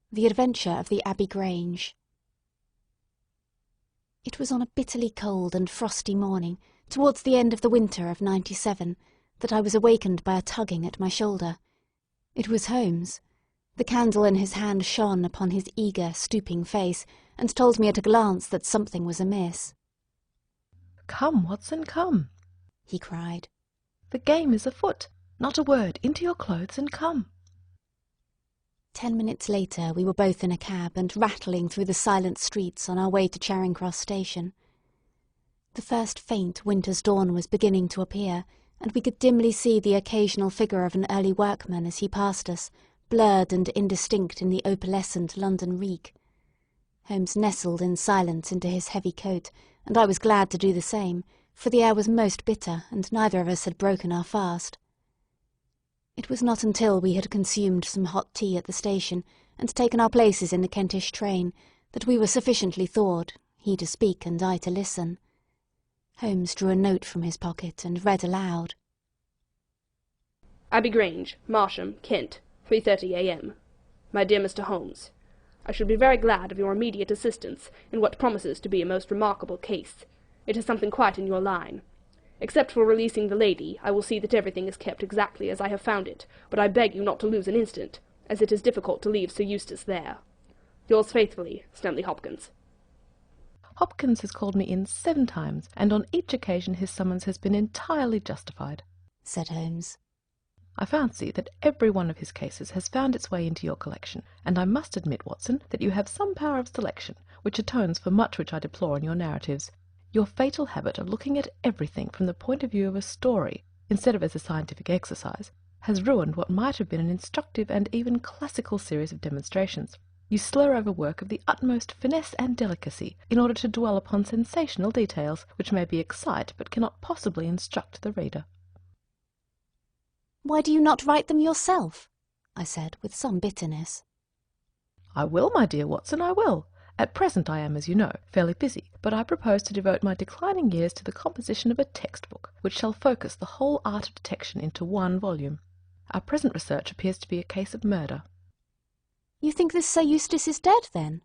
The Adventure of the Abbey Grange. It was on a bitterly cold and frosty morning, towards the end of the winter of '97, that I was awakened by a tugging at my shoulder. It was Holmes. The candle in his hand shone upon his eager, stooping face, and told me at a glance that something was amiss. "Come, Watson, come," he cried. "The game is afoot. Not a word. Into your clothes and come." 10 minutes later we were both in a cab and rattling through the silent streets on our way to Charing Cross station. The first faint winter's dawn was beginning to appear, and we could dimly see the occasional figure of an early workman as he passed us, blurred and indistinct in the opalescent London reek. Holmes nestled in silence into his heavy coat, and I was glad to do the same, for the air was most bitter, and neither of us had broken our fast. It was not until we had consumed some hot tea at the station, and taken our places in the Kentish train, that we were sufficiently thawed, he to speak and I to listen. Holmes drew a note from his pocket and read aloud. Abbey Grange, Marsham, Kent, 3:30 a.m. My dear Mr. Holmes, I should be very glad of your immediate assistance in what promises to be a most remarkable case. It is something quite in your line. Except for releasing the lady, I will see that everything is kept exactly as I have found it, but I beg you not to lose an instant, as it is difficult to leave Sir Eustace there. Yours faithfully, Stanley Hopkins. Hopkins has called me in 7 times, and on each occasion his summons has been entirely justified, said Holmes. I fancy that every one of his cases has found its way into your collection, and I must admit, Watson, that you have some power of selection, which atones for much which I deplore in your narratives. Your fatal habit of looking at everything from the point of view of a story, instead of as a scientific exercise, has ruined what might have been an instructive and even classical series of demonstrations. You slur over work of the utmost finesse and delicacy, in order to dwell upon sensational details, which maybe excite, but cannot possibly instruct the reader. Why do you not write them yourself? I said, with some bitterness. I will, my dear Watson, I will. At present I am, as you know, fairly busy, but I propose to devote my declining years to the composition of a textbook, which shall focus the whole art of detection into one volume. Our present research appears to be a case of murder. You think this Sir Eustace is dead, then?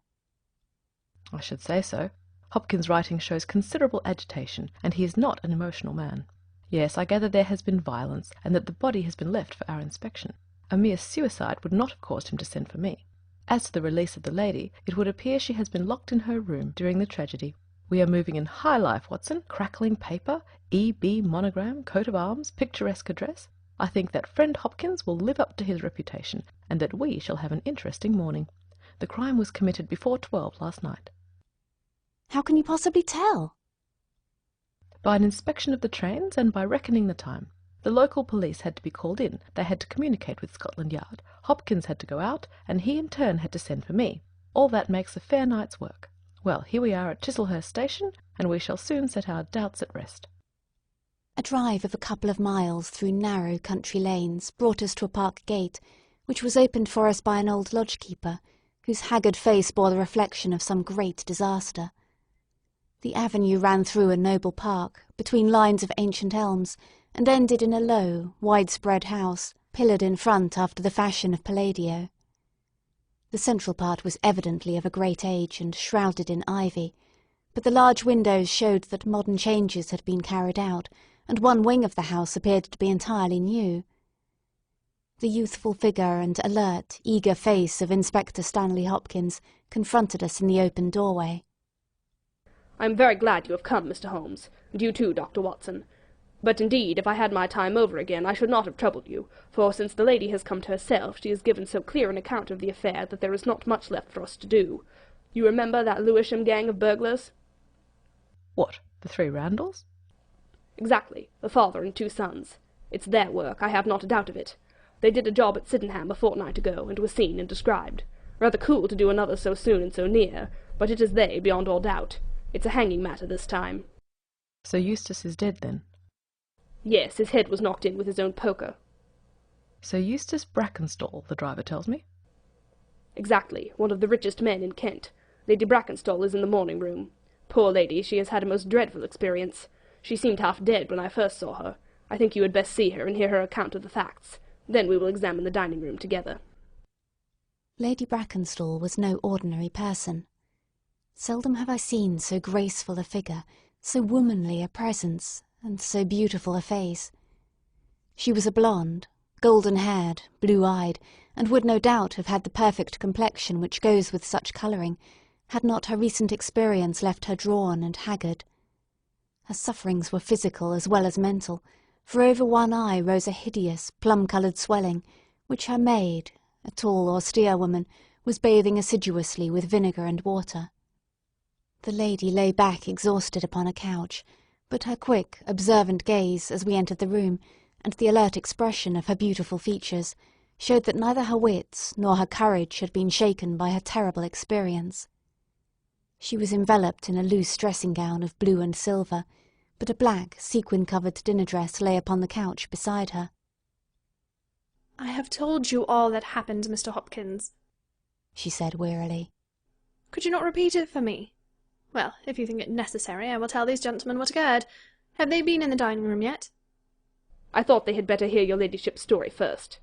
I should say so. Hopkins' writing shows considerable agitation, and he is not an emotional man. Yes, I gather there has been violence, and that the body has been left for our inspection. A mere suicide would not have caused him to send for me. As to the release of the lady, it would appear she has been locked in her room during the tragedy. We are moving in high life, Watson. Crackling paper, E.B. monogram, coat of arms, picturesque address. I think that friend Hopkins will live up to his reputation, and that we shall have an interesting morning. The crime was committed before 12 last night. How can you possibly tell? By an inspection of the trains and by reckoning the time. The local police had to be called in, they had to communicate with Scotland Yard, Hopkins had to go out, and he in turn had to send for me. All that makes a fair night's work. Well, here we are at Chislehurst Station, and we shall soon set our doubts at rest. A drive of a couple of miles through narrow country lanes brought us to a park gate, which was opened for us by an old lodge-keeper, whose haggard face bore the reflection of some great disaster. The avenue ran through a noble park, between lines of ancient elms, and ended in a low, widespread house, pillared in front after the fashion of Palladio. The central part was evidently of a great age and shrouded in ivy, but the large windows showed that modern changes had been carried out, and one wing of the house appeared to be entirely new. The youthful figure and alert, eager face of Inspector Stanley Hopkins confronted us in the open doorway. I am very glad you have come, Mr. Holmes, and you too, Dr. Watson. But indeed, if I had my time over again, I should not have troubled you, for since the lady has come to herself, she has given so clear an account of the affair that there is not much left for us to do. You remember that Lewisham gang of burglars? What, the 3 Randalls? Exactly, the father and 2 sons. It's their work, I have not a doubt of it. They did a job at Sydenham a fortnight ago, and was seen and described. Rather cool to do another so soon and so near, but it is they, beyond all doubt. It's a hanging matter this time. Sir Eustace is dead, then? Yes, his head was knocked in with his own poker. Sir Eustace Brackenstall, the driver tells me. Exactly, one of the richest men in Kent. Lady Brackenstall is in the morning room. Poor lady, she has had a most dreadful experience. She seemed half dead when I first saw her. I think you had best see her and hear her account of the facts. Then we will examine the dining room together. Lady Brackenstall was no ordinary person. Seldom have I seen so graceful a figure, so womanly a presence, and so beautiful a face. She was a blonde, golden-haired, blue-eyed, and would no doubt have had the perfect complexion which goes with such colouring, had not her recent experience left her drawn and haggard. Her sufferings were physical as well as mental, for over one eye rose a hideous, plum-coloured swelling, which her maid, a tall, austere woman, was bathing assiduously with vinegar and water. The lady lay back exhausted upon a couch, but her quick, observant gaze, as we entered the room, and the alert expression of her beautiful features, showed that neither her wits nor her courage had been shaken by her terrible experience. She was enveloped in a loose dressing-gown of blue and silver, but a black, sequin-covered dinner-dress lay upon the couch beside her. "I have told you all that happened, Mr. Hopkins," she said wearily. "Could you not repeat it for me? Well, if you think it necessary, I will tell these gentlemen what occurred. Have they been in the dining-room yet?" "I thought they had better hear your ladyship's story first."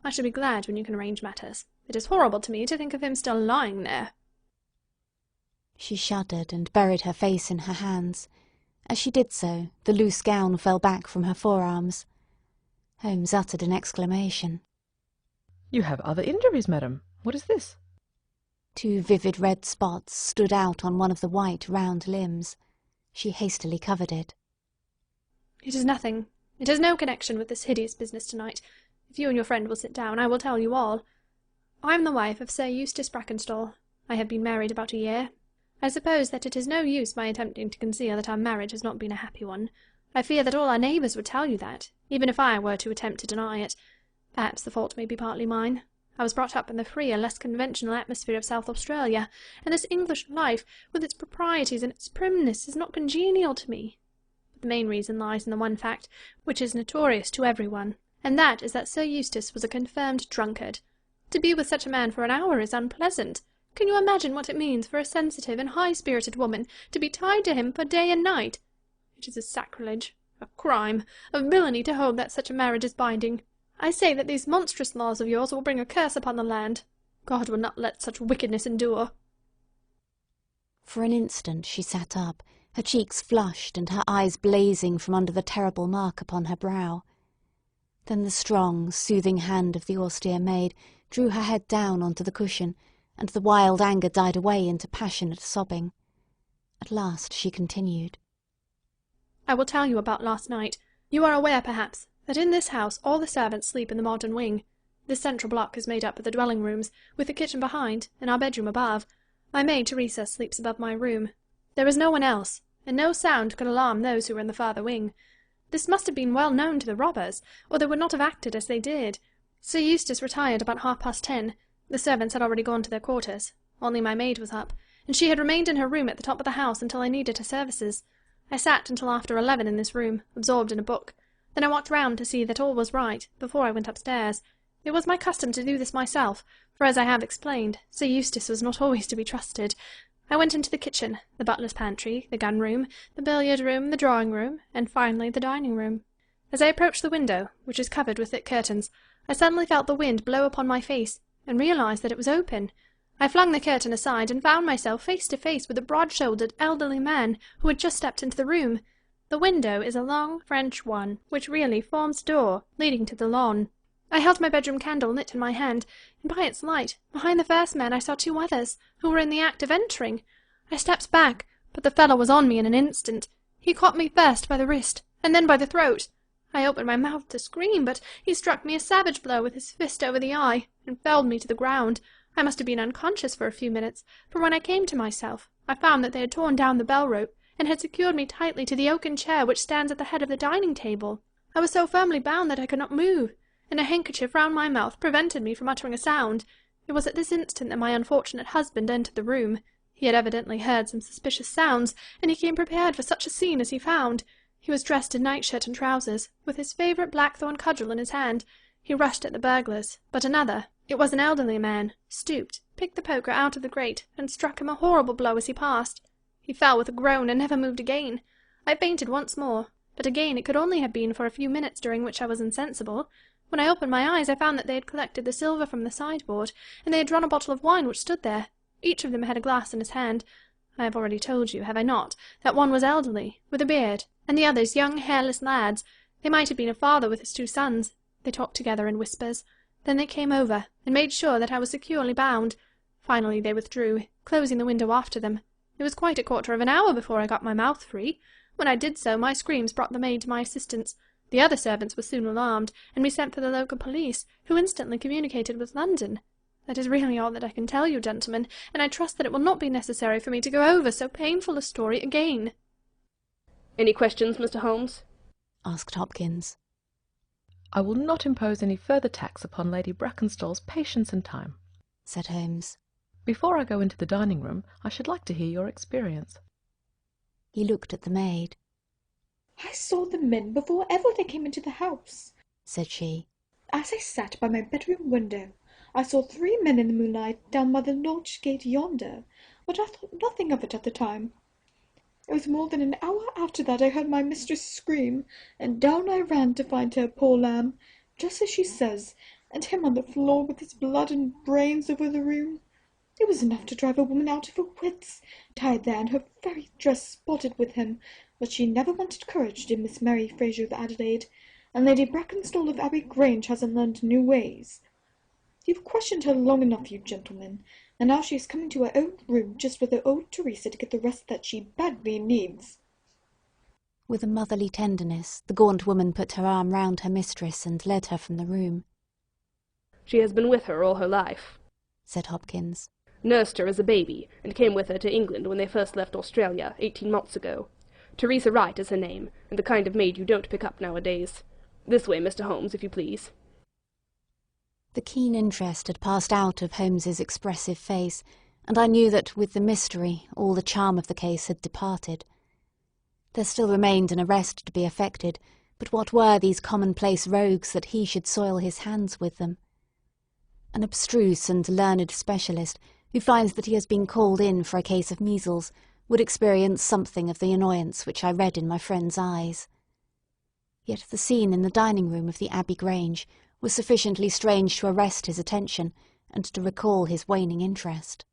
"I shall be glad when you can arrange matters. It is horrible to me to think of him still lying there." She shuddered and buried her face in her hands. As she did so, the loose gown fell back from her forearms. Holmes uttered an exclamation. "You have other injuries, madam. What is this?" 2 vivid red spots stood out on one of the white, round limbs. She hastily covered it. "It is nothing. It has no connection with this hideous business tonight. If you and your friend will sit down, I will tell you all. I am the wife of Sir Eustace Brackenstall. I have been married about a year. I suppose that it is no use my attempting to conceal that our marriage has not been a happy one. I fear that all our neighbours would tell you that, even if I were to attempt to deny it. Perhaps the fault may be partly mine. I was brought up in the freer, less conventional atmosphere of South Australia, and this English life, with its proprieties and its primness, is not congenial to me. But the main reason lies in the one fact, which is notorious to everyone, and that is that Sir Eustace was a confirmed drunkard. To be with such a man for an hour is unpleasant. Can you imagine what it means for a sensitive and high-spirited woman to be tied to him for day and night? It is a sacrilege, a crime, a villainy to hold that such a marriage is binding. I say that these monstrous laws of yours will bring a curse upon the land. God will not let such wickedness endure." For an instant she sat up, her cheeks flushed and her eyes blazing from under the terrible mark upon her brow. Then the strong, soothing hand of the austere maid drew her head down onto the cushion, and the wild anger died away into passionate sobbing. At last she continued. "I will tell you about last night. You are aware, perhaps, that in this house all the servants sleep in the modern wing. This central block is made up of the dwelling rooms, with the kitchen behind, and our bedroom above. My maid Teresa sleeps above my room. There is no one else, and no sound could alarm those who were in the farther wing. This must have been well known to the robbers, or they would not have acted as they did. Sir Eustace retired about 10:30. The servants had already gone to their quarters. Only my maid was up, and she had remained in her room at the top of the house until I needed her services. I sat until after 11 in this room, absorbed in a book. Then I walked round to see that all was right, before I went upstairs. It was my custom to do this myself, for as I have explained, Sir Eustace was not always to be trusted. I went into the kitchen, the butler's pantry, the gun-room, the billiard-room, the drawing-room, and finally the dining-room. As I approached the window, which is covered with thick curtains, I suddenly felt the wind blow upon my face, and realized that it was open. I flung the curtain aside, and found myself face to face with a broad-shouldered, elderly man who had just stepped into the room. The window is a long French one, which really forms a door leading to the lawn. I held my bedroom candle lit in my hand, and by its light, behind the first man I saw 2 others, who were in the act of entering. I stepped back, but the fellow was on me in an instant. He caught me first by the wrist, and then by the throat. I opened my mouth to scream, but he struck me a savage blow with his fist over the eye, and felled me to the ground. I must have been unconscious for a few minutes, for when I came to myself, I found that they had torn down the bell-rope, and had secured me tightly to the oaken chair which stands at the head of the dining-table. I was so firmly bound that I could not move, and a handkerchief round my mouth prevented me from uttering a sound. It was at this instant that my unfortunate husband entered the room. He had evidently heard some suspicious sounds, and he came prepared for such a scene as he found. He was dressed in nightshirt and trousers, with his favourite blackthorn cudgel in his hand. He rushed at the burglars, but another, it was an elderly man, stooped, picked the poker out of the grate, and struck him a horrible blow as he passed. He fell with a groan and never moved again. I fainted once more, but again it could only have been for a few minutes during which I was insensible. When I opened my eyes I found that they had collected the silver from the sideboard, and they had drawn a bottle of wine which stood there. Each of them had a glass in his hand. I have already told you, have I not, that one was elderly, with a beard, and the others young hairless lads. They might have been a father with his 2 sons. They talked together in whispers. Then they came over, and made sure that I was securely bound. Finally they withdrew, closing the window after them. It was quite a quarter of an hour before I got my mouth free. When I did so, my screams brought the maid to my assistance. The other servants were soon alarmed, and we sent for the local police, who instantly communicated with London. That is really all that I can tell you, gentlemen, and I trust that it will not be necessary for me to go over so painful a story again. Any questions, Mr. Holmes? asked Hopkins. I will not impose any further tax upon Lady Brackenstall's patience and time, said Holmes. Before I go into the dining-room, I should like to hear your experience. He looked at the maid. I saw the men before ever they came into the house, said she. As I sat by my bedroom window, I saw 3 men in the moonlight down by the lodge gate yonder, but I thought nothing of it at the time. It was more than an hour after that I heard my mistress scream, and down I ran to find her, poor lamb, just as she says, and him on the floor with his blood and brains over the room. It was enough to drive a woman out of her wits, tied there and her very dress spotted with him, but she never wanted courage, did Miss Mary Fraser of Adelaide, and Lady Brackenstall of Abbey Grange hasn't learned new ways. You've questioned her long enough, you gentlemen, and now she is coming to her own room just with her old Teresa to get the rest that she badly needs. With a motherly tenderness, the gaunt woman put her arm round her mistress and led her from the room. She has been with her all her life, said Hopkins. Nursed her as a baby, and came with her to England when they first left Australia 18 months ago. Teresa Wright is her name, and the kind of maid you don't pick up nowadays. This way, Mr. Holmes, if you please. The keen interest had passed out of Holmes's expressive face, and I knew that with the mystery all the charm of the case had departed. There still remained an arrest to be effected, but what were these commonplace rogues that he should soil his hands with them? An abstruse and learned specialist, who finds that he has been called in for a case of measles, would experience something of the annoyance which I read in my friend's eyes. Yet the scene in the dining-room of the Abbey Grange was sufficiently strange to arrest his attention and to recall his waning interest.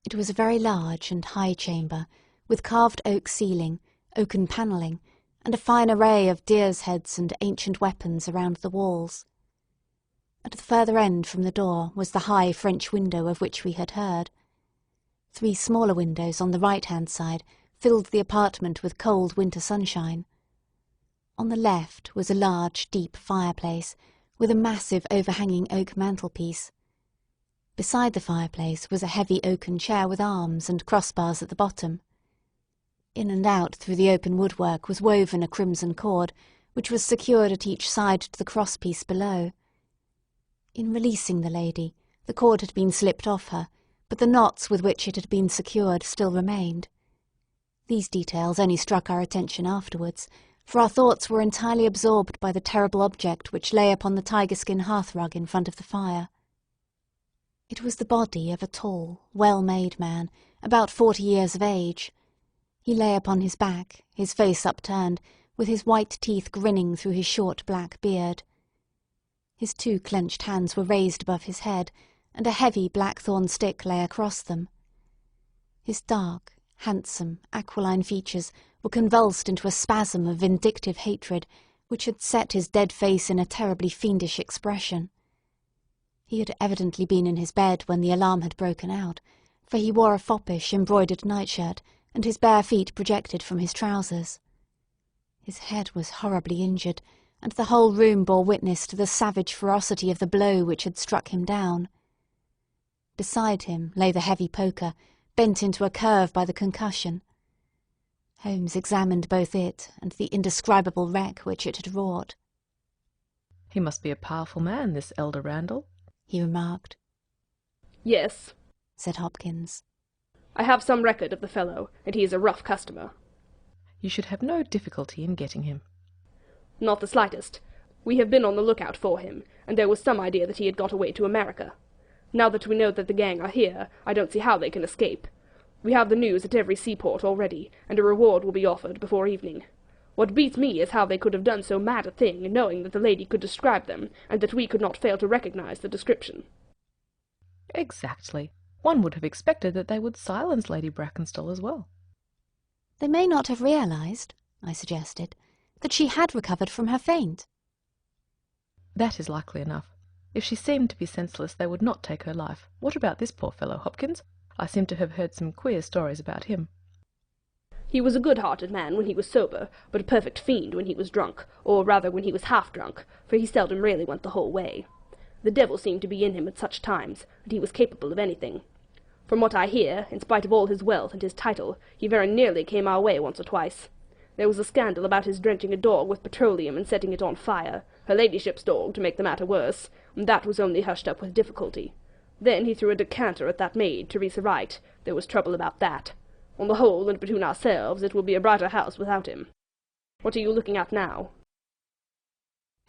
It was a very large and high chamber, with carved oak ceiling, oaken panelling, and a fine array of deer's heads and ancient weapons around the walls. At the further end from the door was the high French window of which we had heard. 3 smaller windows on the right-hand side filled the apartment with cold winter sunshine. On the left was a large, deep fireplace, with a massive overhanging oak mantelpiece. Beside the fireplace was a heavy oaken chair with arms and crossbars at the bottom. In and out through the open woodwork was woven a crimson cord, which was secured at each side to the crosspiece below. In releasing the lady, the cord had been slipped off her, but the knots with which it had been secured still remained. These details only struck our attention afterwards, for our thoughts were entirely absorbed by the terrible object which lay upon the tiger-skin hearthrug in front of the fire. It was the body of a tall, well-made man, about 40 years of age. He lay upon his back, his face upturned, with his white teeth grinning through his short black beard. His 2 clenched hands were raised above his head, and a heavy blackthorn stick lay across them. His dark, handsome, aquiline features were convulsed into a spasm of vindictive hatred, which had set his dead face in a terribly fiendish expression. He had evidently been in his bed when the alarm had broken out, for he wore a foppish embroidered nightshirt, and his bare feet projected from his trousers. His head was horribly injured, and the whole room bore witness to the savage ferocity of the blow which had struck him down. Beside him lay the heavy poker, bent into a curve by the concussion. Holmes examined both it and the indescribable wreck which it had wrought. "He must be a powerful man, this elder Randall," he remarked. Yes, said Hopkins. I have some record of the fellow, and he is a rough customer. "You should have no difficulty in getting him." Not the slightest. We have been on the lookout for him, and there was some idea that he had got away to America. Now that we know that the gang are here, I don't see how they can escape. We have the news at every seaport already, and a reward will be offered before evening. What beats me is how they could have done so mad a thing, knowing that the lady could describe them, and that we could not fail to recognize the description." "Exactly. One would have expected that they would silence Lady Brackenstall as well." "They may not have realized," I suggested, "that she had recovered from her faint." "That is likely enough. If she seemed to be senseless, they would not take her life. What about this poor fellow, Hopkins? I seem to have heard some queer stories about him." "He was a good-hearted man when he was sober, but a perfect fiend when he was drunk, or rather when he was half-drunk, for he seldom really went the whole way. The devil seemed to be in him at such times, and he was capable of anything. From what I hear, in spite of all his wealth and his title, he very nearly came our way once or twice. There was a scandal about his drenching a dog with petroleum and setting it on fire, her ladyship's dog, to make the matter worse, and that was only hushed up with difficulty. Then he threw a decanter at that maid, Teresa Wright. There was trouble about that. On the whole, and between ourselves, it will be a brighter house without him. What are you looking at now?"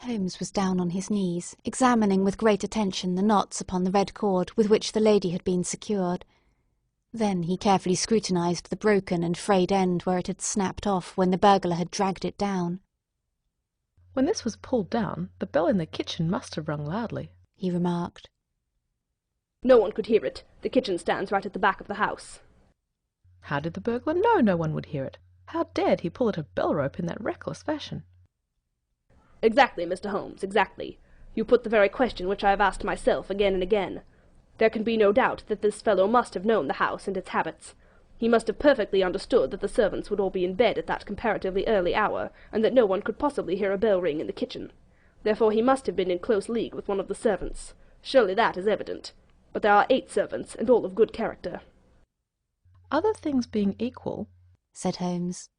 Holmes was down on his knees, examining with great attention the knots upon the red cord with which the lady had been secured. Then he carefully scrutinized the broken and frayed end where it had snapped off when the burglar had dragged it down. "When this was pulled down, the bell in the kitchen must have rung loudly," he remarked. "No one could hear it. The kitchen stands right at the back of the house." "How did the burglar know no one would hear it? How dared he pull at a bell-rope in that reckless fashion?" "Exactly, Mr. Holmes, exactly. You put the very question which I have asked myself again and again. There can be no doubt that this fellow must have known the house and its habits. He must have perfectly understood that the servants would all be in bed at that comparatively early hour, and that no one could possibly hear a bell ring in the kitchen. Therefore he must have been in close league with one of the servants. Surely that is evident. But there are 8 servants, and all of good character." "Other things being equal," said Holmes,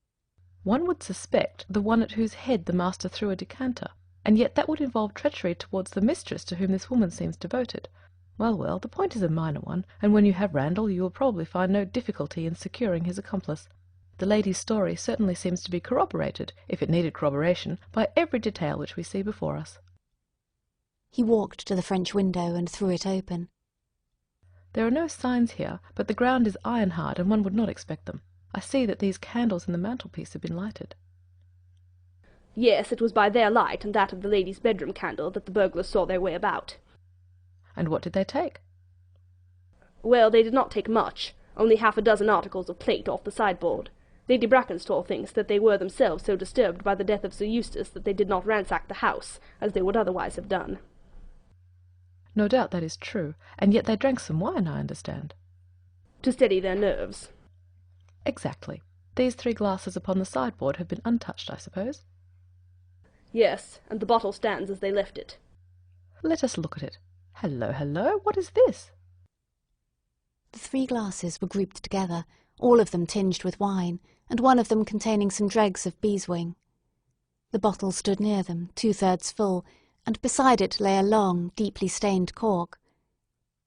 "one would suspect the one at whose head the master threw a decanter, and yet that would involve treachery towards the mistress to whom this woman seems devoted. Well, the point is a minor one, and when you have Randall you will probably find no difficulty in securing his accomplice. The lady's story certainly seems to be corroborated, if it needed corroboration, by every detail which we see before us." He walked to the French window and threw it open. "There are no signs here, but the ground is iron-hard, and one would not expect them. I see that these candles in the mantelpiece have been lighted." "Yes, it was by their light and that of the lady's bedroom candle that the burglars saw their way about." "And what did they take?" "Well, they did not take much, only half a dozen articles of plate off the sideboard. Lady Brackenstall thinks that they were themselves so disturbed by the death of Sir Eustace that they did not ransack the house, as they would otherwise have done." "No doubt that is true, and yet they drank some wine, I understand." "To steady their nerves." "Exactly. These 3 glasses upon the sideboard have been untouched, I suppose?" "Yes, and the bottle stands as they left it." "Let us look at it. Hello, what is this?" The 3 glasses were grouped together, all of them tinged with wine, and one of them containing some dregs of beeswing. The bottle stood near them, 2/3 full, and beside it lay a long, deeply stained cork.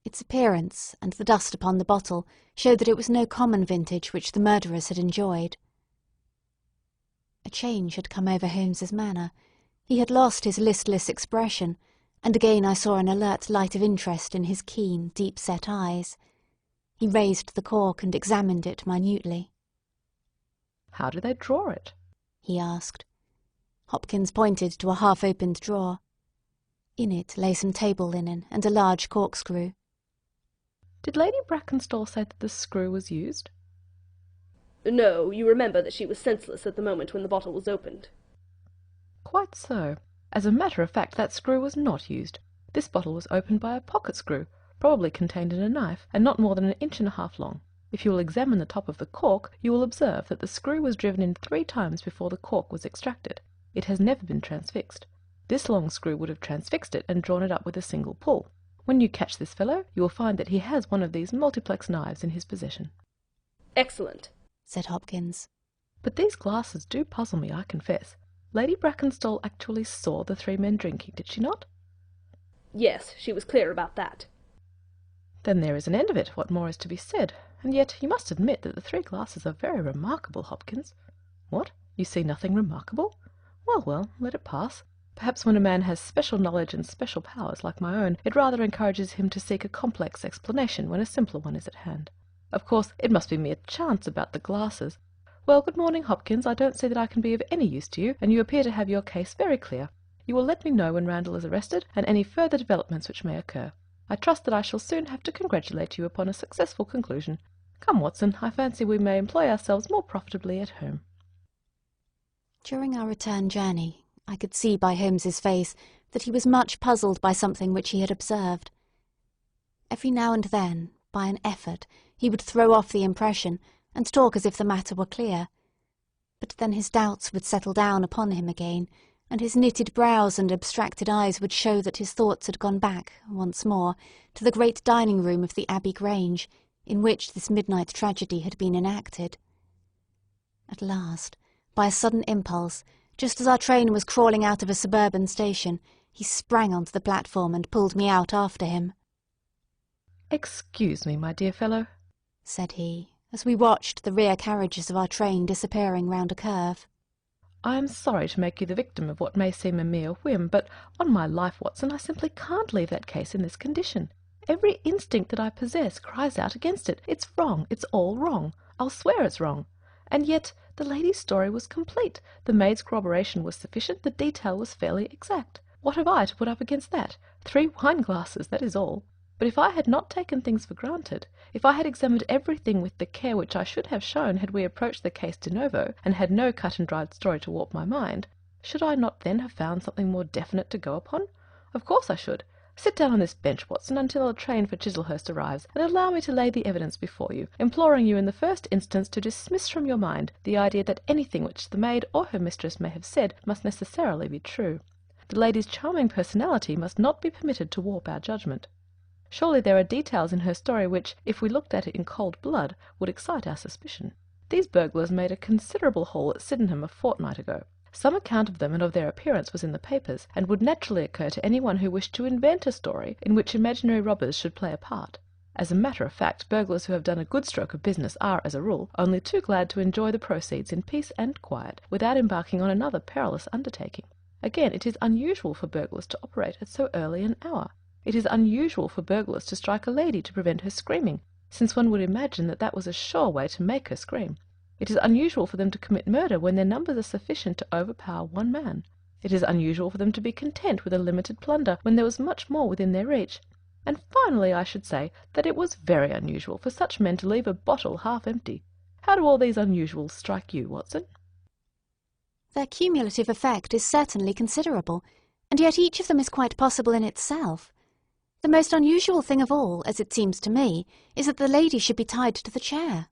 Its appearance, and the dust upon the bottle, showed that it was no common vintage which the murderers had enjoyed. A change had come over Holmes's manner. He had lost his listless expression, and again I saw an alert light of interest in his keen, deep-set eyes. He raised the cork and examined it minutely. "How do they draw it?" he asked. Hopkins pointed to a half-opened drawer. In it lay some table linen and a large corkscrew. "Did Lady Brackenstall say that the screw was used?" "No, you remember that she was senseless at the moment when the bottle was opened." "Quite so. As a matter of fact, that screw was not used. This bottle was opened by a pocket screw, probably contained in a knife, and not more than 1.5 inches long. If you will examine the top of the cork, you will observe that the screw was driven in 3 times before the cork was extracted. It has never been transfixed. This long screw would have transfixed it and drawn it up with a single pull. When you catch this fellow, you will find that he has one of these multiplex knives in his possession." "Excellent," said Hopkins. "But these glasses do puzzle me, I confess. Lady Brackenstall actually saw the 3 men drinking, did she not?" "Yes, she was clear about that." "Then there is an end of it. What more is to be said? And yet you must admit that the 3 glasses are very remarkable, Hopkins." "What? You see nothing remarkable? Well, let it pass. Perhaps when a man has special knowledge and special powers like my own, it rather encourages him to seek a complex explanation when a simpler one is at hand. Of course, it must be mere chance about the glasses. Well, good morning, Hopkins. I don't see that I can be of any use to you, and you appear to have your case very clear. You will let me know when Randall is arrested, and any further developments which may occur. I trust that I shall soon have to congratulate you upon a successful conclusion. Come, Watson, I fancy we may employ ourselves more profitably at home. During our return journey, I could see by Holmes's face that he was much puzzled by something which he had observed. Every now and then, by an effort, he would throw off the impression, and talk as if the matter were clear. But then his doubts would settle down upon him again, and his knitted brows and abstracted eyes would show that his thoughts had gone back, once more, to the great dining-room of the Abbey Grange, in which this midnight tragedy had been enacted. At last, by a sudden impulse, just as our train was crawling out of a suburban station, he sprang onto the platform and pulled me out after him. "Excuse me, my dear fellow," said he, as we watched the rear carriages of our train disappearing round a curve. "I am sorry to make you the victim of what may seem a mere whim, but on my life, Watson, I simply can't leave that case in this condition. Every instinct that I possess cries out against it. It's wrong. It's all wrong. I'll swear it's wrong. And yet the lady's story was complete. The maid's corroboration was sufficient. The detail was fairly exact. What have I to put up against that? 3 wine-glasses, that is all. But if I had not taken things for granted, if I had examined everything with the care which I should have shown had we approached the case de novo, and had no cut-and-dried story to warp my mind, should I not then have found something more definite to go upon? Of course I should. Sit down on this bench, Watson, until a train for Chislehurst arrives, and allow me to lay the evidence before you, imploring you in the first instance to dismiss from your mind the idea that anything which the maid or her mistress may have said must necessarily be true. The lady's charming personality must not be permitted to warp our judgment. Surely there are details in her story which, if we looked at it in cold blood, would excite our suspicion. These burglars made a considerable haul at Sydenham a fortnight ago. Some account of them and of their appearance was in the papers, and would naturally occur to any one who wished to invent a story in which imaginary robbers should play a part. As a matter of fact, burglars who have done a good stroke of business are, as a rule, only too glad to enjoy the proceeds in peace and quiet, without embarking on another perilous undertaking. Again, it is unusual for burglars to operate at so early an hour. It is unusual for burglars to strike a lady to prevent her screaming, since one would imagine that that was a sure way to make her scream. It is unusual for them to commit murder when their numbers are sufficient to overpower one man. It is unusual for them to be content with a limited plunder when there was much more within their reach. And finally, I should say that it was very unusual for such men to leave a bottle half empty. How do all these unusuals strike you, Watson? Their cumulative effect is certainly considerable, and yet each of them is quite possible in itself. The most unusual thing of all, as it seems to me, is that the lady should be tied to the chair.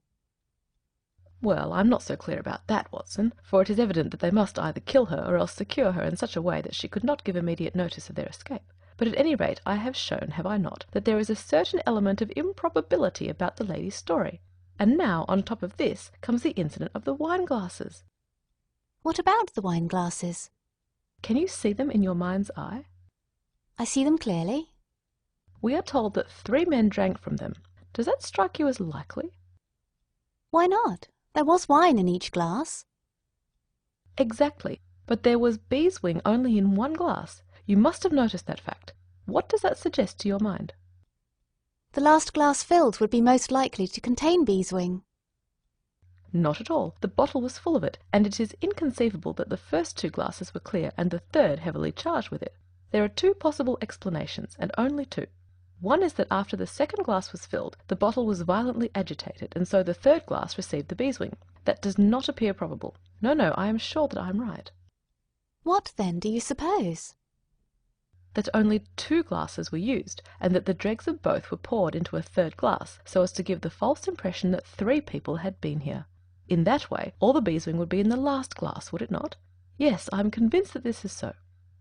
Well, I'm not so clear about that, Watson, for it is evident that they must either kill her or else secure her in such a way that she could not give immediate notice of their escape. But at any rate I have shown, have I not, that there is a certain element of improbability about the lady's story. And now, on top of this, comes the incident of the wine-glasses. What about the wine-glasses? Can you see them in your mind's eye? I see them clearly. We are told that 3 men drank from them. Does that strike you as likely? Why not? There was wine in each glass. Exactly, but there was beeswing only in 1 glass. You must have noticed that fact. What does that suggest to your mind? The last glass filled would be most likely to contain beeswing. Not at all. The bottle was full of it, and it is inconceivable that the first 2 glasses were clear and the third heavily charged with it. There are 2 possible explanations, and only 2. One is that after the second glass was filled, the bottle was violently agitated, and so the third glass received the beeswing. That does not appear probable. No, I am sure that I am right. What, then, do you suppose? That only 2 glasses were used, and that the dregs of both were poured into a third glass, so as to give the false impression that 3 people had been here. In that way, all the beeswing would be in the last glass, would it not? Yes, I am convinced that this is so.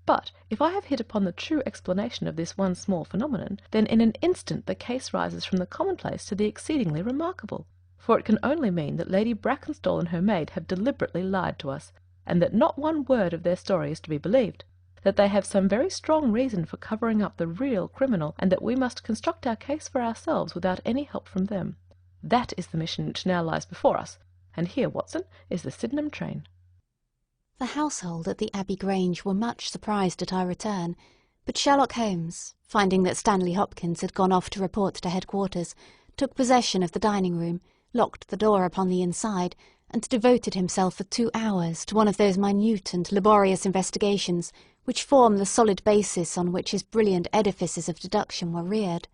But if I have hit upon the true explanation of this one small phenomenon, then in an instant the case rises from the commonplace to the exceedingly remarkable. For it can only mean that Lady Brackenstall and her maid have deliberately lied to us, and that not one word of their story is to be believed, that they have some very strong reason for covering up the real criminal, and that we must construct our case for ourselves without any help from them. That is the mission which now lies before us, and here, Watson, is the Sydenham train. The household at the Abbey Grange were much surprised at our return, but Sherlock Holmes, finding that Stanley Hopkins had gone off to report to headquarters, took possession of the dining-room, locked the door upon the inside, and devoted himself for 2 hours to one of those minute and laborious investigations which form the solid basis on which his brilliant edifices of deduction were reared.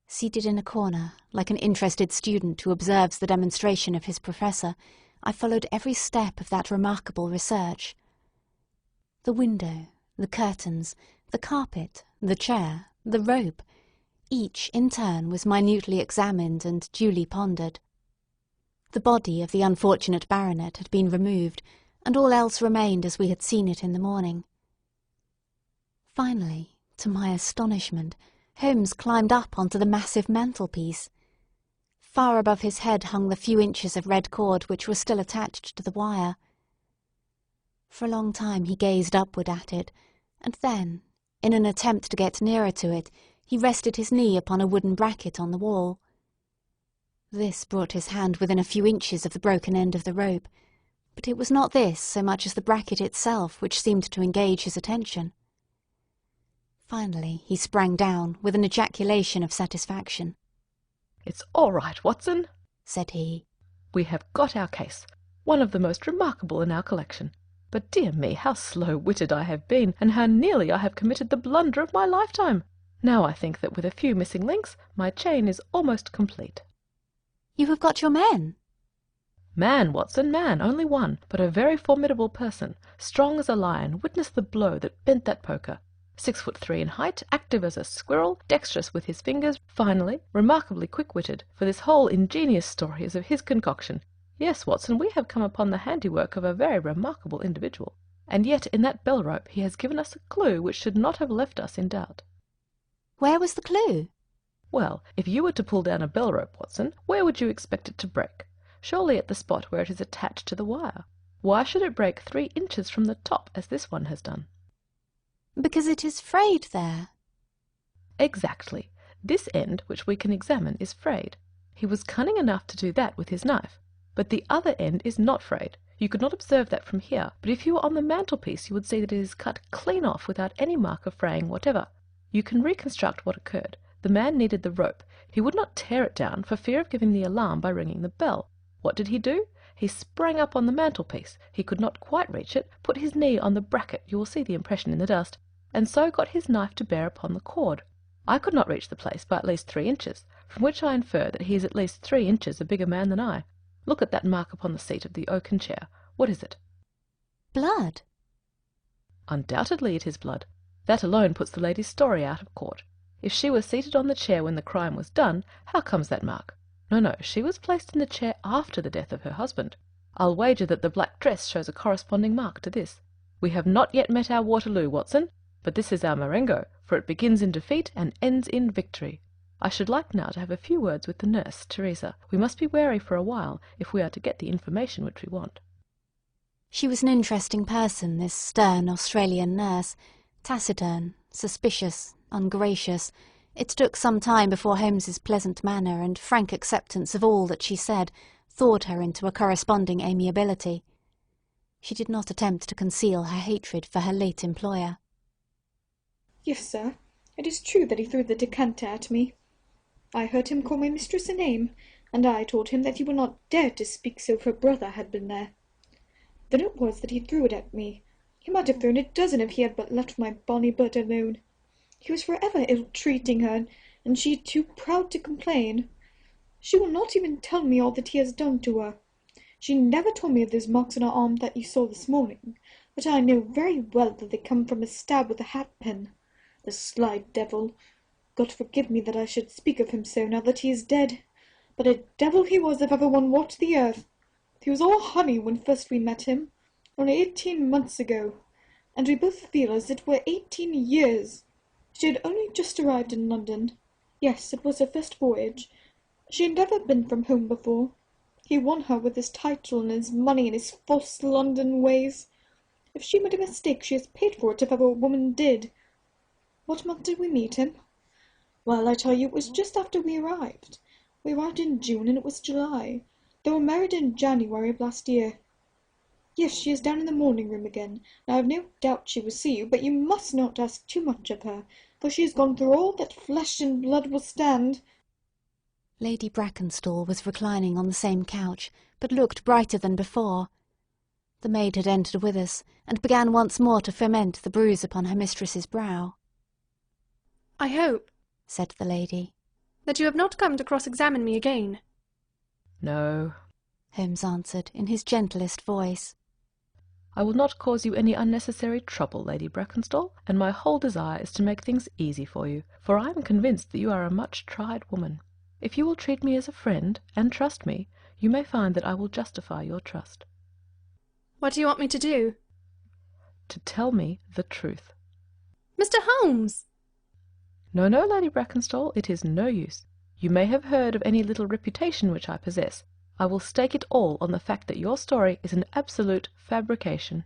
Seated in a corner, like an interested student who observes the demonstration of his professor, I followed every step of that remarkable research. The window, the curtains, the carpet, the chair, the rope, each in turn was minutely examined and duly pondered. The body of the unfortunate baronet had been removed, and all else remained as we had seen it in the morning. Finally, to my astonishment, Holmes climbed up onto the massive mantelpiece. Far above his head hung the few inches of red cord which were still attached to the wire. For a long time he gazed upward at it, and then, in an attempt to get nearer to it, he rested his knee upon a wooden bracket on the wall. This brought his hand within a few inches of the broken end of the rope, but it was not this so much as the bracket itself which seemed to engage his attention. Finally he sprang down with an ejaculation of satisfaction. "It's all right, Watson," said he. "We have got our case, one of the most remarkable in our collection. But dear me, how slow-witted I have been, and how nearly I have committed the blunder of my lifetime! Now I think that with a few missing links my chain is almost complete." "You have got your men?" "Man, Watson, man, only one, but a very formidable person, strong as a lion. Witness the blow that bent that poker. 6'3" in height, active as a squirrel, dexterous with his fingers, finally, remarkably quick-witted, for this whole ingenious story is of his concoction. Yes, Watson, we have come upon the handiwork of a very remarkable individual, and yet in that bell-rope he has given us a clue which should not have left us in doubt." "Where was the clue?" "Well, if you were to pull down a bell-rope, Watson, where would you expect it to break? Surely at the spot where it is attached to the wire. Why should it break 3 inches from the top, as this one has done?" "Because it is frayed there." "Exactly. This end, which we can examine, is frayed. He was cunning enough to do that with his knife. But the other end is not frayed. You could not observe that from here, but if you were on the mantelpiece you would see that it is cut clean off without any mark of fraying whatever. You can reconstruct what occurred. The man needed the rope. He would not tear it down for fear of giving the alarm by ringing the bell. What did he do? He sprang up on the mantelpiece. He could not quite reach it, put his knee on the bracket, you will see the impression in the dust, and so got his knife to bear upon the cord. I could not reach the place by at least 3 inches, from which I infer that he is at least 3 inches a bigger man than I. Look at that mark upon the seat of the oaken chair. What is it?" "Blood." "Undoubtedly it is blood. That alone puts the lady's story out of court. If she was seated on the chair when the crime was done, how comes that mark? No, she was placed in the chair after the death of her husband. I'll wager that the black dress shows a corresponding mark to this. We have not yet met our Waterloo, Watson, but this is our Marengo, for it begins in defeat and ends in victory. I should like now to have a few words with the nurse, Teresa. We must be wary for a while, if we are to get the information which we want." She was an interesting person, this stern Australian nurse, taciturn, suspicious, ungracious. It took some time before Holmes's pleasant manner and frank acceptance of all that she said thawed her into a corresponding amiability. She did not attempt to conceal her hatred for her late employer. "Yes, sir, it is true that he threw the decanter at me. I heard him call my mistress a name, and I told him that he would not dare to speak so if her brother had been there. Then it was that he threw it at me. He might have thrown a dozen if he had but left my bonny bird alone. He was forever ill-treating her, and she too proud to complain. She will not even tell me all that he has done to her. She never told me of those marks on her arm that you saw this morning, but I know very well that they come from a stab with a hat-pin. The sly devil! God forgive me that I should speak of him so now that he is dead. But a devil he was if ever one walked the earth. He was all honey when first we met him, only 18 months ago, and we both feel as it were 18 years. She had only just arrived in London. Yes, it was her first voyage. She had never been from home before. He won her with his title and his money and his false London ways. If she made a mistake, she has paid for it if ever a woman did. What month did we meet him? Well, I tell you, it was just after we arrived. We arrived in June, and it was July. They were married in January of last year. Yes, she is down in the morning room again. Now I have no doubt she will see you, but you must not ask too much of her, for she has gone through all that flesh and blood will stand." Lady Brackenstall was reclining on the same couch, but looked brighter than before. The maid had entered with us, and began once more to foment the bruise upon her mistress's brow. "I hope," said the lady, "that you have not come to cross-examine me again." "No," Holmes answered in his gentlest voice. "I will not cause you any unnecessary trouble, Lady Brackenstall, and my whole desire is to make things easy for you, for I am convinced that you are a much-tried woman. If you will treat me as a friend, and trust me, you may find that I will justify your trust." "What do you want me to do?" "To tell me the truth." "Mr. Holmes!" "No, no, Lady Brackenstall, it is no use. You may have heard of any little reputation which I possess. I will stake it all on the fact that your story is an absolute fabrication."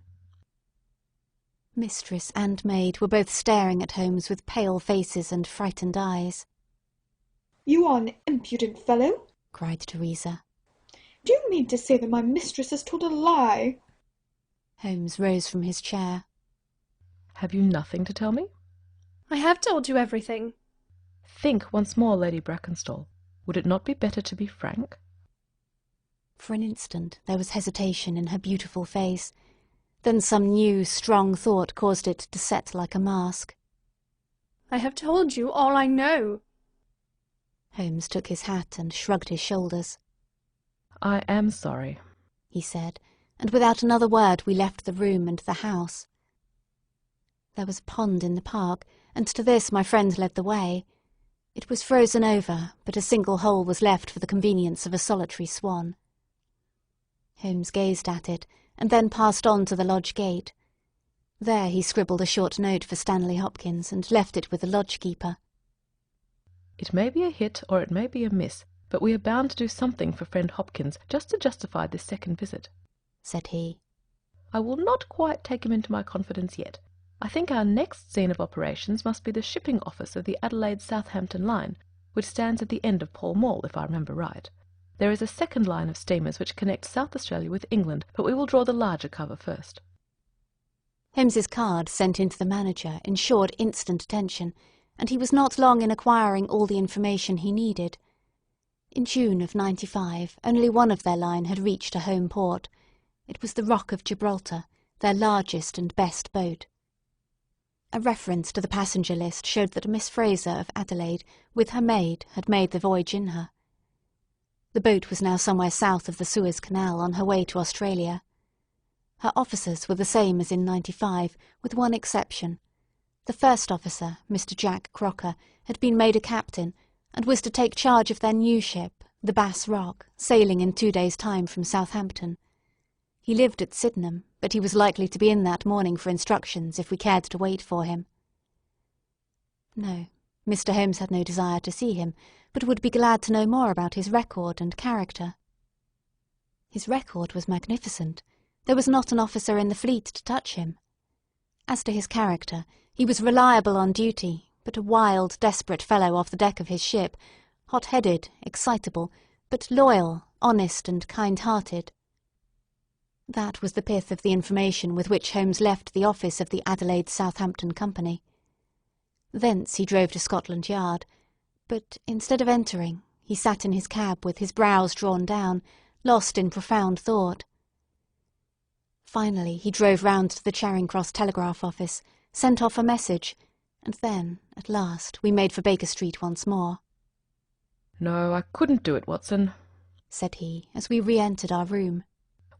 Mistress and maid were both staring at Holmes with pale faces and frightened eyes. "You are an impudent fellow!" cried Teresa. "Do you mean to say that my mistress has told a lie?" Holmes rose from his chair. "Have you nothing to tell me?" "I have told you everything." "Think once more, Lady Brackenstall. Would it not be better to be frank?" For an instant there was hesitation in her beautiful face. Then some new, strong thought caused it to set like a mask. "I have told you all I know." Holmes took his hat and shrugged his shoulders. "I am sorry," he said, and without another word we left the room and the house. There was a pond in the park, and to this my friend led the way. It was frozen over, but a single hole was left for the convenience of a solitary swan. Holmes gazed at it, and then passed on to the lodge gate. There he scribbled a short note for Stanley Hopkins, and left it with the lodge-keeper. "It may be a hit or it may be a miss, but we are bound to do something for friend Hopkins just to justify this second visit," said he. "I will not quite take him into my confidence yet. I think our next scene of operations must be the shipping office of the Adelaide-Southampton line, which stands at the end of Pall Mall, if I remember right. There is a second line of steamers which connect South Australia with England, but we will draw the larger cover first." Holmes's card, sent in to the manager, ensured instant attention, and he was not long in acquiring all the information he needed. In June of '95, only one of their line had reached a home port. It was the Rock of Gibraltar, their largest and best boat. A reference to the passenger list showed that Miss Fraser of Adelaide, with her maid, had made the voyage in her. The boat was now somewhere south of the Suez Canal on her way to Australia. Her officers were the same as in '95, with one exception. The first officer, Mr. Jack Crocker, had been made a captain, and was to take charge of their new ship, the Bass Rock, sailing in 2 days' time from Southampton. He lived at Sydenham, but he was likely to be in that morning for instructions if we cared to wait for him. No, Mr. Holmes had no desire to see him, but would be glad to know more about his record and character. His record was magnificent. There was not an officer in the fleet to touch him. As to his character, he was reliable on duty, but a wild, desperate fellow off the deck of his ship, hot-headed, excitable, but loyal, honest, and kind-hearted. That was the pith of the information with which Holmes left the office of the Adelaide-Southampton Company. Thence he drove to Scotland Yard, but instead of entering, he sat in his cab with his brows drawn down, lost in profound thought. Finally he drove round to the Charing Cross telegraph office, sent off a message, and then, at last, we made for Baker Street once more. "No, I couldn't do it, Watson," said he, as we re-entered our room.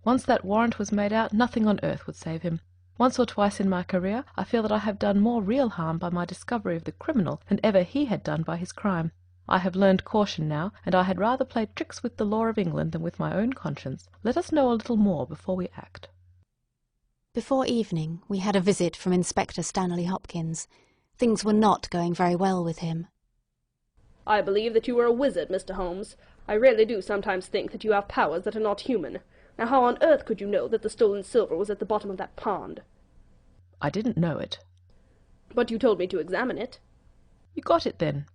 "Once that warrant was made out, nothing on earth would save him. Once or twice in my career I feel that I have done more real harm by my discovery of the criminal than ever he had done by his crime. I have learned caution now, and I had rather play tricks with the law of England than with my own conscience. Let us know a little more before we act." Before evening we had a visit from Inspector Stanley Hopkins. Things were not going very well with him. "I believe that you are a wizard, Mr. Holmes. I really do sometimes think that you have powers that are not human. Now how on earth could you know that the stolen silver was at the bottom of that pond?" "I didn't know it." "But you told me to examine it." "You got it, then?"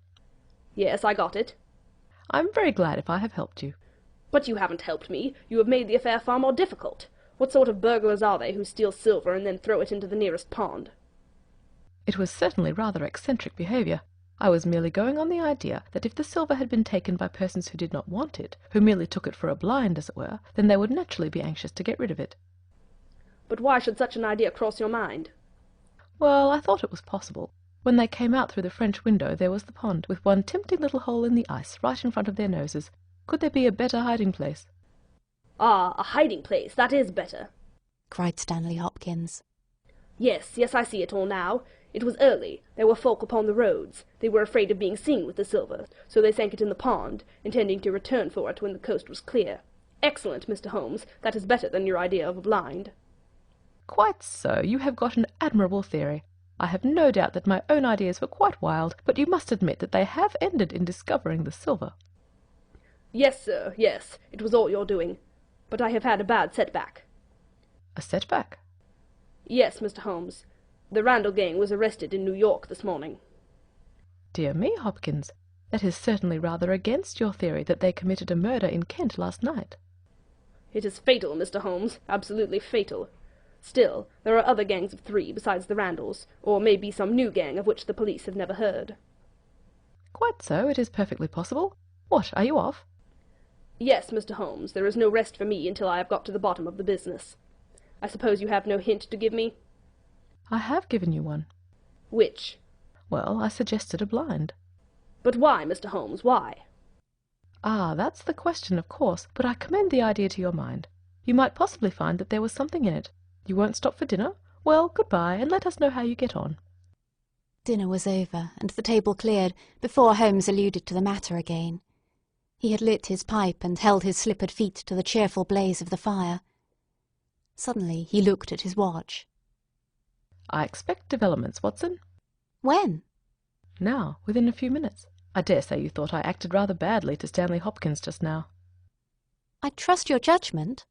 "Yes, I got it." "I'm very glad if I have helped you." "But you haven't helped me. You have made the affair far more difficult. What sort of burglars are they who steal silver and then throw it into the nearest pond?" "It was certainly rather eccentric behaviour. I was merely going on the idea that if the silver had been taken by persons who did not want it, who merely took it for a blind, as it were, then they would naturally be anxious to get rid of it. But why should such an idea cross your mind? Well, I thought it was possible. When they came out through the French window there was the pond, with one tempting little hole in the ice right in front of their noses. Could there be a better hiding place? Ah, a hiding place, that is better, cried Stanley Hopkins. Yes, I see it all now. It was early. There were folk upon the roads. They were afraid of being seen with the silver, so they sank it in the pond, intending to return for it when the coast was clear. Excellent, Mr. Holmes. That is better than your idea of a blind. Quite so. You have got an admirable theory. I have no doubt that my own ideas were quite wild, but you must admit that they have ended in discovering the silver. Yes, sir, yes. It was all your doing. But I have had a bad setback. A setback? Yes, Mr. Holmes. The Randall gang was arrested in New York this morning. Dear me, Hopkins, that is certainly rather against your theory that they committed a murder in Kent last night. It is fatal, Mr. Holmes, absolutely fatal. Still, there are other gangs of 3 besides the Randalls, or maybe some new gang of which the police have never heard. Quite so, it is perfectly possible. What, are you off? Yes, Mr. Holmes, there is no rest for me until I have got to the bottom of the business. I suppose you have no hint to give me? I have given you one. Which? Well, I suggested a blind. But why, Mr. Holmes, why? Ah, that's the question, of course, but I commend the idea to your mind. You might possibly find that there was something in it. You won't stop for dinner? Well, good-bye, and let us know how you get on. Dinner was over, and the table cleared, before Holmes alluded to the matter again. He had lit his pipe and held his slippered feet to the cheerful blaze of the fire. Suddenly he looked at his watch. I expect developments, Watson. When? Now, within a few minutes. I dare say you thought I acted rather badly to Stanley Hopkins just now. I trust your judgment.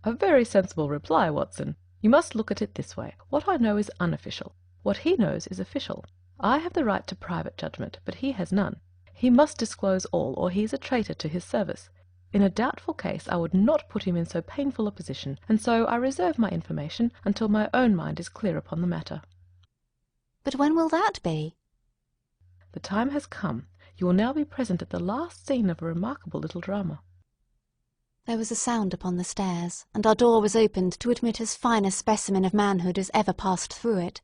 A very sensible reply, Watson. You must look at it this way. What I know is unofficial. What he knows is official. I have the right to private judgment, but he has none. He must disclose all, or he is a traitor to his service. In a doubtful case I would not put him in so painful a position, and so I reserve my information until my own mind is clear upon the matter. But when will that be? The time has come. You will now be present at the last scene of a remarkable little drama. There was a sound upon the stairs, and our door was opened to admit as fine a specimen of manhood as ever passed through it.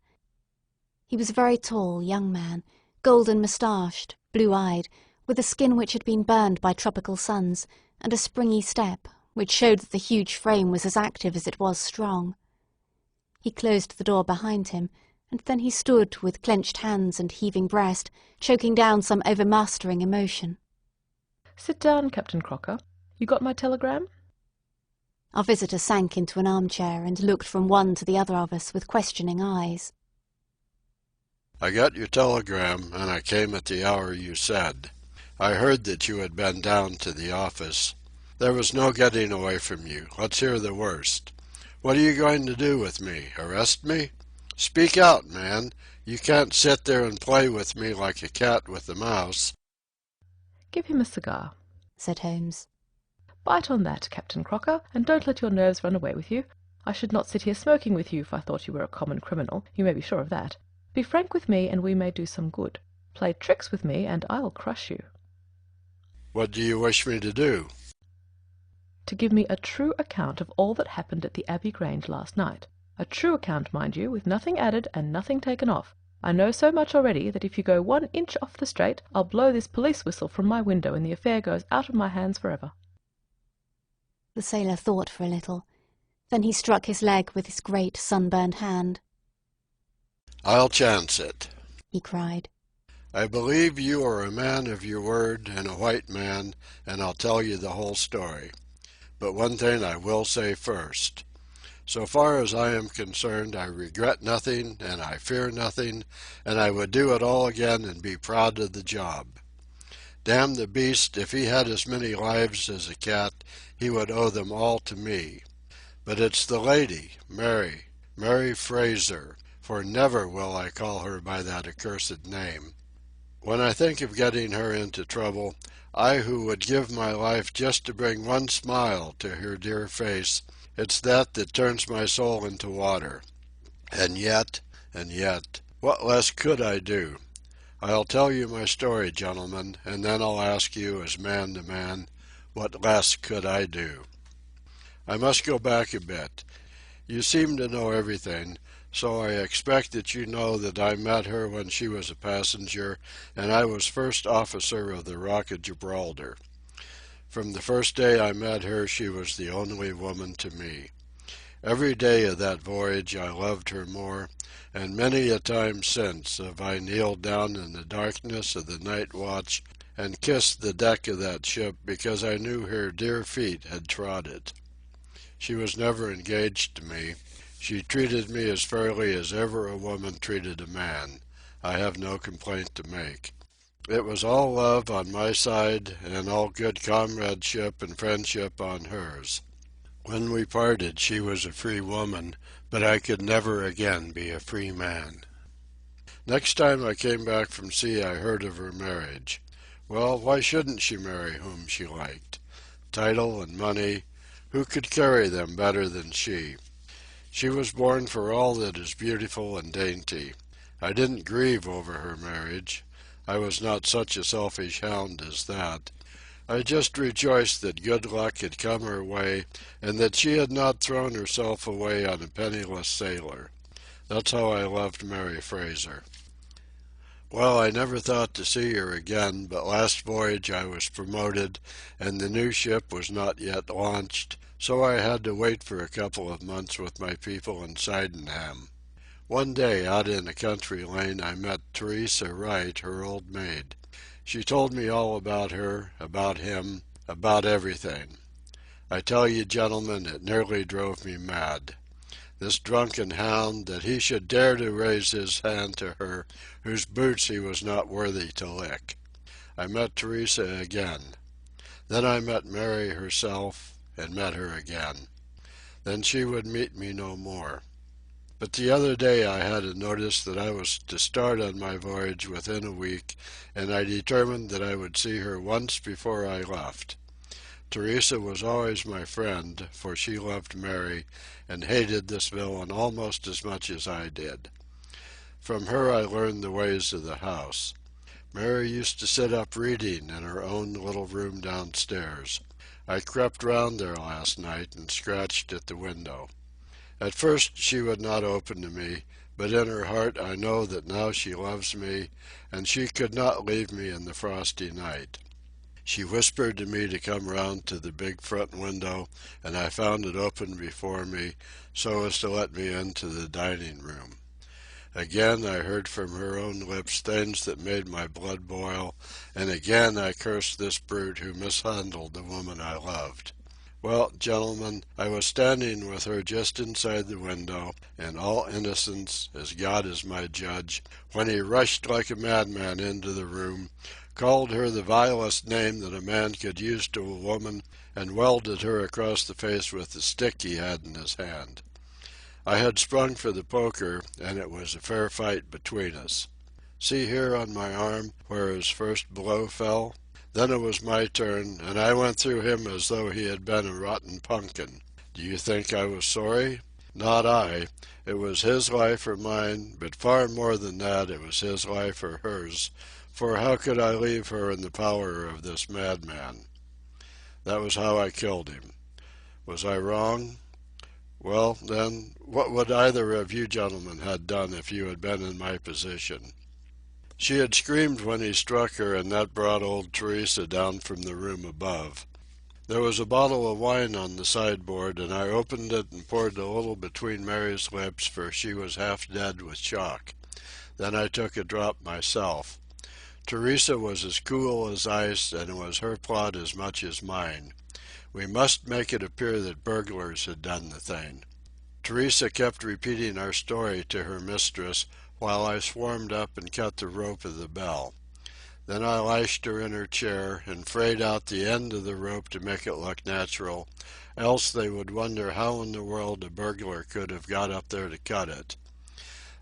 He was a very tall young man, golden-moustached, blue-eyed, with a skin which had been burned by tropical suns, and a springy step, which showed that the huge frame was as active as it was strong. He closed the door behind him, and then he stood with clenched hands and heaving breast, choking down some overmastering emotion. Sit down, Captain Crocker. You got my telegram? Our visitor sank into an armchair and looked from one to the other of us with questioning eyes. I got your telegram, and I came at the hour you said. I heard that you had been down to the office. There was no getting away from you. Let's hear the worst. What are you going to do with me? Arrest me? Speak out, man. You can't sit there and play with me like a cat with a mouse. Give him a cigar, said Holmes. Bite on that, Captain Crocker, and don't let your nerves run away with you. I should not sit here smoking with you if I thought you were a common criminal. You may be sure of that. Be frank with me, and we may do some good. Play tricks with me, and I'll crush you. What do you wish me to do? To give me a true account of all that happened at the Abbey Grange last night. A true account, mind you, with nothing added and nothing taken off. I know so much already that if you go 1 inch off the straight, I'll blow this police whistle from my window and the affair goes out of my hands forever. The sailor thought for a little. Then he struck his leg with his great sunburned hand. I'll chance it, he cried. I believe you are a man of your word and a white man, and I'll tell you the whole story. But one thing I will say first. So far as I am concerned, I regret nothing and I fear nothing, and I would do it all again and be proud of the job. Damn the beast, if he had as many lives as a cat, he would owe them all to me. But it's the lady, Mary Fraser, for never will I call her by that accursed name. When I think of getting her into trouble, I who would give my life just to bring one smile to her dear face, it's that turns my soul into water. And yet, what less could I do? I'll tell you my story, gentlemen, and then I'll ask you, as man to man, what less could I do? I must go back a bit. You seem to know everything, so I expect that you know that I met her when she was a passenger, and I was first officer of the Rock of Gibraltar. From the first day I met her, she was the only woman to me. Every day of that voyage I loved her more, and many a time since have I kneeled down in the darkness of the night watch and kissed the deck of that ship because I knew her dear feet had trod it. She was never engaged to me. She treated me as fairly as ever a woman treated a man. I have no complaint to make. It was all love on my side and all good comradeship and friendship on hers. When we parted, she was a free woman, but I could never again be a free man. Next time I came back from sea, I heard of her marriage. Well, why shouldn't she marry whom she liked? Title and money, who could carry them better than she? She was born for all that is beautiful and dainty. I didn't grieve over her marriage. I was not such a selfish hound as that. I just rejoiced that good luck had come her way, and that she had not thrown herself away on a penniless sailor. That's how I loved Mary Fraser. Well, I never thought to see her again, but last voyage I was promoted, and the new ship was not yet launched, so I had to wait for a couple of months with my people in Sydenham. One day, out in a country lane, I met Teresa Wright, her old maid. She told me all about her, about him, about everything. I tell you, gentlemen, it nearly drove me mad. This drunken hound, that he should dare to raise his hand to her, whose boots he was not worthy to lick. I met Teresa again. Then I met Mary herself, and met her again. Then she would meet me no more. But the other day I had a notice that I was to start on my voyage within a week, and I determined that I would see her once before I left. Teresa was always my friend, for she loved Mary, and hated this villain almost as much as I did. From her I learned the ways of the house. Mary used to sit up reading in her own little room downstairs. I crept round there last night and scratched at the window. At first she would not open to me, but in her heart I know that now she loves me, and she could not leave me in the frosty night. She whispered to me to come round to the big front window, and I found it open before me, so as to let me into the dining room. Again I heard from her own lips things that made my blood boil, and again I cursed this brute who mishandled the woman I loved. Well, gentlemen, I was standing with her just inside the window, in all innocence, as God is my judge, when he rushed like a madman into the room, called her the vilest name that a man could use to a woman, and welded her across the face with the stick he had in his hand. I had sprung for the poker, and it was a fair fight between us. See here on my arm, where his first blow fell? Then it was my turn, and I went through him as though he had been a rotten pumpkin. Do you think I was sorry? Not I. It was his life or mine, but far more than that, it was his life or hers, for how could I leave her in the power of this madman? That was how I killed him. Was I wrong? Well, then, what would either of you gentlemen have done if you had been in my position? She had screamed when he struck her, and that brought old Teresa down from the room above. There was a bottle of wine on the sideboard, and I opened it and poured a little between Mary's lips, for she was half dead with shock. Then I took a drop myself. Teresa was as cool as ice, and it was her plot as much as mine. We must make it appear that burglars had done the thing. Teresa kept repeating our story to her mistress, while I swarmed up and cut the rope of the bell. Then I lashed her in her chair and frayed out the end of the rope to make it look natural, else they would wonder how in the world a burglar could have got up there to cut it.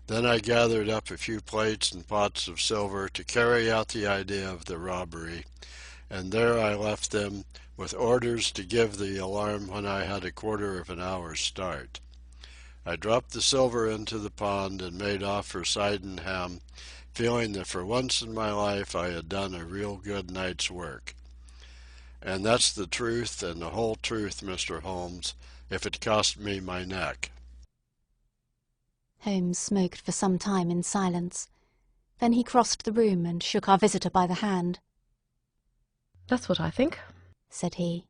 Then I gathered up a few plates and pots of silver to carry out the idea of the robbery, and there I left them, with orders to give the alarm when I had a quarter of an hour's start. I dropped the silver into the pond and made off for Sydenham, feeling that for once in my life I had done a real good night's work. And that's the truth and the whole truth, Mr. Holmes, if it cost me my neck. Holmes smoked for some time in silence. Then he crossed the room and shook our visitor by the hand. "That's what I think," said he.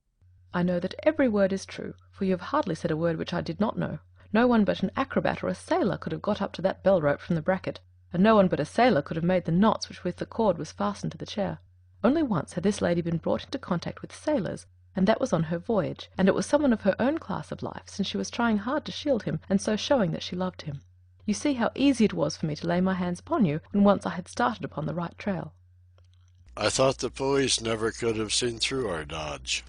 "I know that every word is true, for you have hardly said a word which I did not know. No one but an acrobat or a sailor could have got up to that bell-rope from the bracket, and no one but a sailor could have made the knots with which the cord was fastened to the chair. Only once had this lady been brought into contact with sailors, and that was on her voyage, and it was someone of her own class of life, since she was trying hard to shield him, and so showing that she loved him. You see how easy it was for me to lay my hands upon you when once I had started upon the right trail." I thought the police never could have seen through our dodge.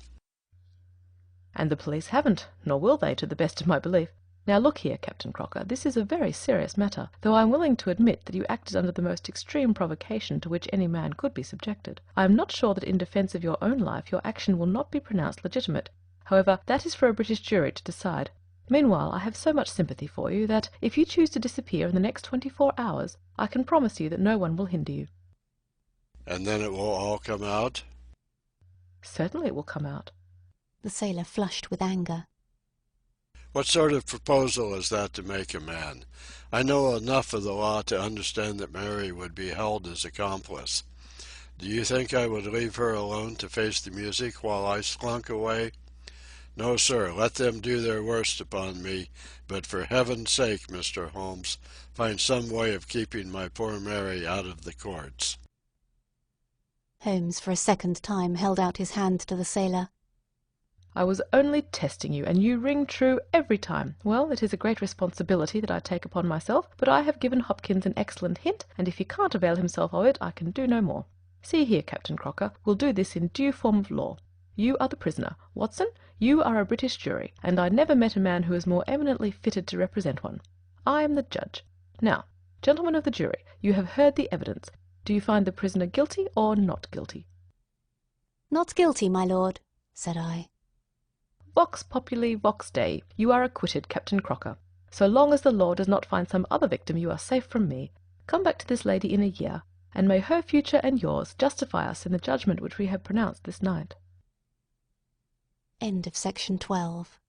"And the police haven't, nor will they, to the best of my belief. Now look here, Captain Crocker, this is a very serious matter, though I am willing to admit that you acted under the most extreme provocation to which any man could be subjected. I am not sure that in defence of your own life your action will not be pronounced legitimate. However, that is for a British jury to decide. Meanwhile, I have so much sympathy for you that, if you choose to disappear in the next 24 hours, I can promise you that no one will hinder you." And then it will all come out? "Certainly it will come out." The sailor flushed with anger. What sort of proposal is that to make a man? I know enough of the law to understand that Mary would be held as accomplice. Do you think I would leave her alone to face the music while I slunk away? No, sir, let them do their worst upon me, but for heaven's sake, Mr. Holmes, find some way of keeping my poor Mary out of the courts. Holmes for a second time held out his hand to the sailor. "I was only testing you, and you ring true every time. Well, it is a great responsibility that I take upon myself, but I have given Hopkins an excellent hint, and if he can't avail himself of it, I can do no more. See here, Captain Crocker, we'll do this in due form of law. You are the prisoner. Watson, you are a British jury, and I never met a man who is more eminently fitted to represent one. I am the judge. Now, gentlemen of the jury, you have heard the evidence. Do you find the prisoner guilty or not guilty?" "Not guilty, my lord," said I. "Vox populi, vox Dei. You are acquitted, Captain Crocker. So long as the law does not find some other victim, you are safe from me. Come back to this lady in a year, and may her future and yours justify us in the judgment which we have pronounced this night." End of section 12.